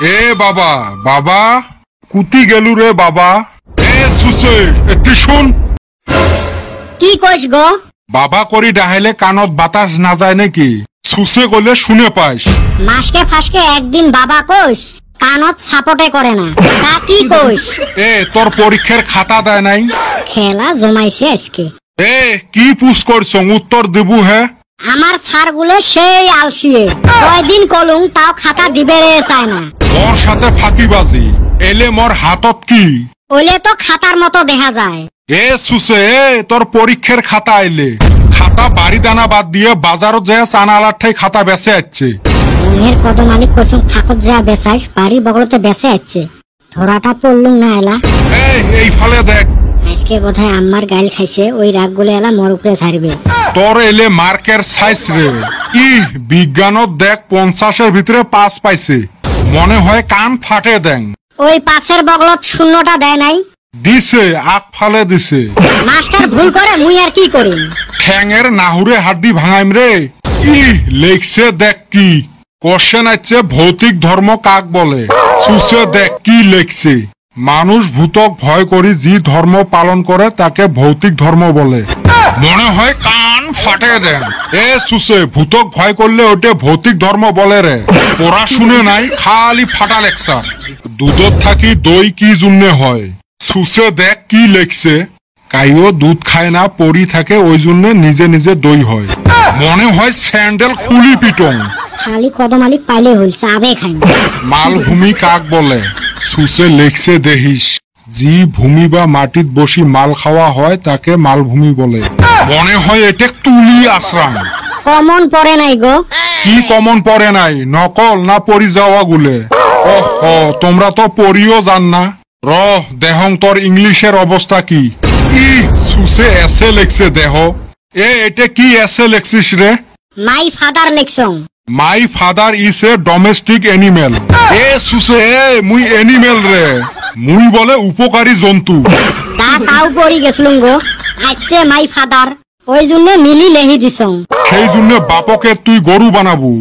এ বাবা বাবা কুতি গেলু রে বাবা। এ সুসে একটু শুন। কি কইস গো? বাবা করি ডাহাইলে কানত বাতাস না যায় নাকি? সুসে কইলে শুনে পাইস। মাসকে ফাসকে একদিন বাবা কইস, কানত সাপোর্টে করে না। তা কি কইস? এ তোর পরীক্ষার খাতা দেয় নাই? খেলা জমাইছে আজকে। এ কি পুষ করছ উত্তর দেবু হে? আমার স্যারগুলো সেই আলসিয়ে, কয়দিন কলুম তাও খাতা দিবে রে চায় না। মোর সাথে ফাঁকিবাজি এলে মোর হাতত কি? ওলে তো খাতার মতো দেখা যায়। এ সুসে তোর পরীক্ষার খাতা আইলে খাতা বাড়ি দানা বাদ দিয়ে বাজারত যায় চানালার ঠাই খাতা বেচে যাচ্ছে। মনের কত মালিক কসম থাকত যা বেচাইস বাড়ি বগলতে বেচে যাচ্ছে। ধরাটা পড়লুম না এলা। এই ফালে দেখ আজকে বোধহয় আম্মার গাইল খাইছে, ওই রাগ গুলো এলা মোর উপরে ছাড়বে। তোর এলে মার্কের সাইজ রে কি বিজ্ঞানত দেখ 50-এর ভিতরে 5 পাইছে। মনে হয় কান ফাটে দেন। ওই পাশের বগলত শূন্যটা দেয় নাই? দিছে আগ ফালে দিছে। মাস্টার ভুল করে মুই আর কি করিম? ঠ্যাঙের নাহুরে হাড্ডি ভাঙাইম রে। কি লেখছে দেখ কি কোশ্চেন আছে ভৌতিক ধর্ম কাক বলে। সুসে দেখ কি লেখছে মানুষ ভূতক ভয় করি যে ধর্ম পালন করে তাকে ভৌতিক ধর্ম বলে। মনে হয় কান ফাটে দেন। এ সুসে ভূতক ভয় করলে ওটা ভৌতিক ধর্ম বলে রে। ওরা শুনে নাই খালি ফাটা লেকচার। দুধত থাকি দই কি জন্য হয়? সুসে দেখ কি লেখছে কাইও দুধ খায় না পরি থাকে ওই জন্য নিজে নিজে দই হয়। মনে হয় স্যান্ডেল খুলি পিটং। খালি কত মালিক পাইলে হইল চাবে খাই। মালভূমি কাক বলে? সুসে লেখছে দেহিস জি ভূমি বা মাটিত বসি মাল খাওয়া হয় তাকে মালভূমি বলে। মনে হয় এটা তুলি আশ্রাম। কমন পড়ে নাই গো? কি কমন পড়ে নাই? নকল না পড়ি যাওয়া গুলে? ও তোমরা তো পড়িও জান না। র দেহং তোর ইংলিশের অবস্থা কি? ই সুসে এসে লেখছে দেহ। এটা কি এসে লেখছিস রে? মাই ফাদার লেখছং। My father is a domestic animal. এ সুসে মুই এনিমেল রে, মুই বলে উপকারী জন্তু। তাও পড়ি গেছিলুম গো। আচ্ছা মাই ফাদার ওই জন্য মিলি লেহি দিছং। সেই জন্য বাপকে তুই গরু বানাবো।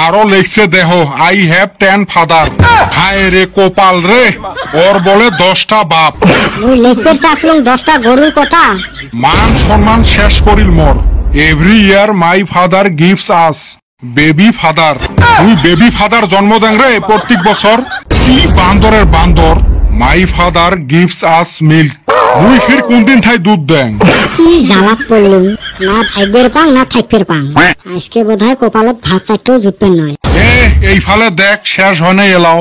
আরো লেখছে দেহ আই হ্যাভ 10 ফাদার। হায় রে কোপাল রে, ওর বলে 10টা বাপ। মুই লেখতে চাইছিলুম 10টা গরুর কথা। মান সম্মান শেষ করিল মোর। Every year my father gives us baby father. তুই বেবি ফাদার জন্ম দেন রে প্রত্যেক বছর। কি বান্দরের বান্দর। My father gives us milk. মুই ফির কোন দিন ঠাই দুধ দেন। কি জ্বালাত পড়লুম, না থাকবের পাং না থাকবের পাং। আজকে বোধহয় কপালত ভাত চারটেও জুটবেন নয়। এই ফালে দেখ শেষ হয় নাই এলাও।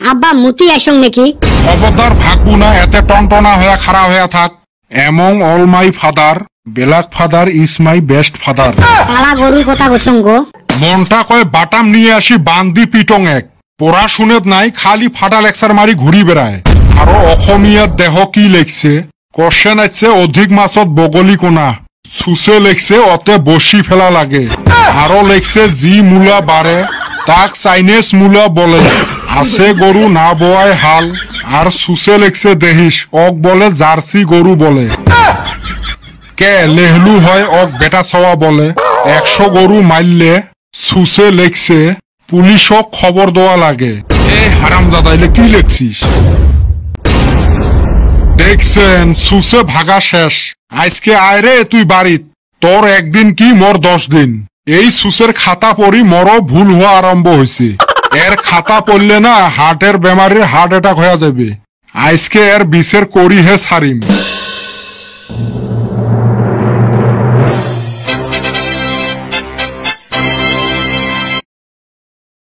আব্বা মুতি আসং নাকি? খবরদার ভাগবো না, এতে টনটনা হয়ে খাড়া হয়ে থাক। Among all my father black father is my best father. কালা গরুর কথা কইছং গো। মনটা কয় বাটাম নিয়ে আসি বান্দি পিটং এক। পড়া শুনেত নাই খালি ফাটা লেকচার মারি ঘুরি বেড়ায়। আরো অসমীয়াত দেহ কি লেখছে কোশ্চেন আছে অধিক মাছত বগলি কোনা। সুসে লেখছে অতে বসি ফেলা লাগে। আরো লেখছে জি মূলা বাড়ে তাক চাইনিজ মূলা বলে। আছে গরু না বোয়ায় হাল। আর সুসে লেখছে দেহিস অক বলে জার্সি গরু বলে। কে লেহলু হয় অক বেটা ছাওয়া বলে। 100 গরু মারলে সুসে লেখছে পুলিশক খবর দেওয়া লাগে। হারামজাদাইলে কি লেখছিস? দেখছেন সুসে ভাগা শেষ। আজকে আয় রে তুই বাড়িত। তোর একদিন কি মোর 10 দিন। এই সুসের খাতা পড়ি মরও ভুল হওয়া আরম্ভ হয়েছে। এর খাতা পড়লে না হার্টের বেমারির হার্ট অ্যাটাক হয়ে যাবে। আজকে এর বিষের করি হে ছাড়িম।